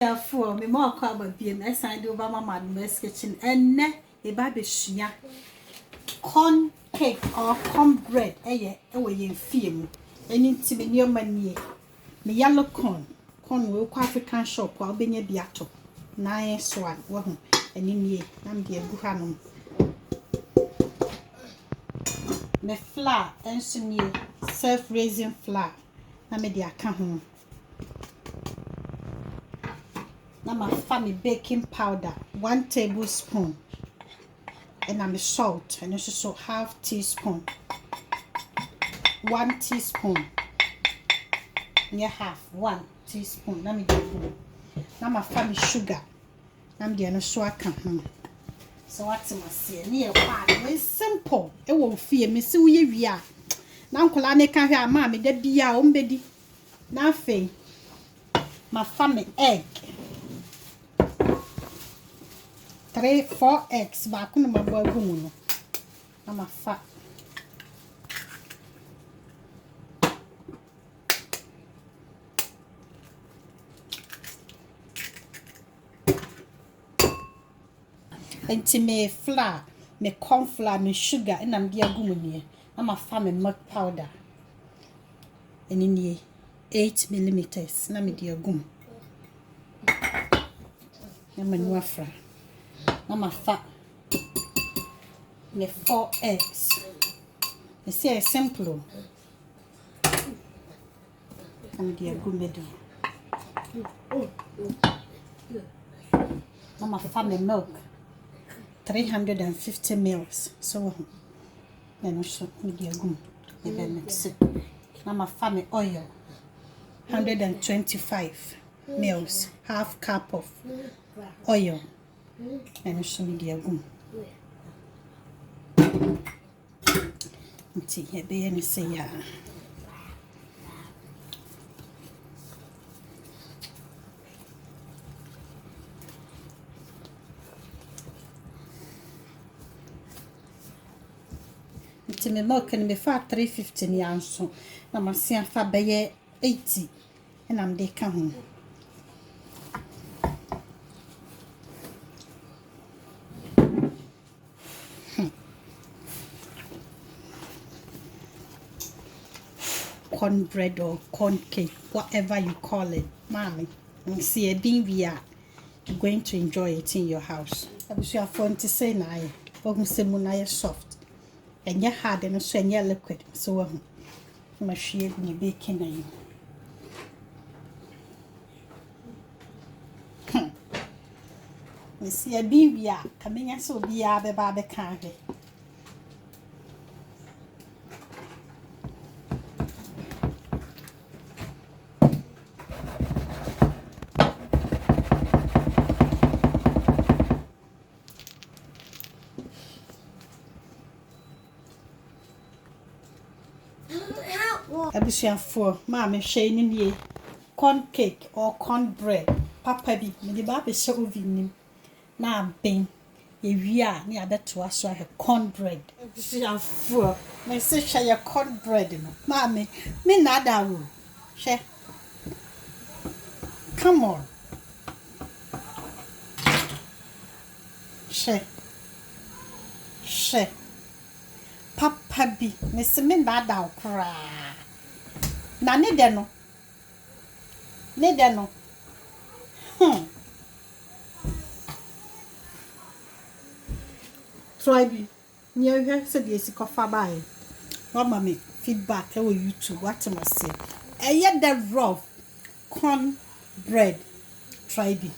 Therefore, me more kwaba biem I signed over my mother's kitchen and ne a baby shia corn cake or cornbread away in film and into me near money. Me yellow corn will African shop while being a beato. Nice one, one and in ye, I'm dear Buhanum. Me flour and some ye self raising flour. Na me dia ka ho. Na ma fa me baking powder 1 tablespoon. And I'm salt and also half teaspoon. 1 teaspoon. Yeah, half 1 teaspoon. Na me dia ho. Na ma fa me sugar. Na me dia no so aka ho. So what am I saying? Near it's simple. It won't fear me. So we are. Now, Colane can hear mammy, the beer, bedi. Nothing. My family egg. 3-4 eggs. But I couldn't my boy. I'm a fat. And to me flour, me cornflour, me sugar, and I'm dear gummy. I'm a family milk powder. And in ye 8 millimeters. Na me dear gum. I'm a nuafra. I'm a fat. Me 4 eggs. I say a simple. I'm dear gum medu. I'm a family milk. 350 mils. So then also media gum. Maybe mix it. I'm a family oil. 125 mils. Half cup of oil. And also media gum. See here, be any say ya. To me milk and me fat 350 yarn so na ma see fa be 80 and I'm de ka ho cornbread or corn cake, whatever you call it, mommy. And see a bean we are going to enjoy it in your house. I wish you are fun to say na ye but say munaya soft. And you're hard and so and you're liquid. So I'm shade me baking. We see a baby coming and so be a baby candy. Abusia for mammy shane ye corn cake or cornbread. Papa be me ba be so oven na ben ye wia na abeto aso a cornbread. Abusia for me say share cornbread no mammy me na da wo she come on she papa be me say me na da kra na ne de no try be near here said yes coffee by mama me feedback on YouTube what I must say the rough corn bread try be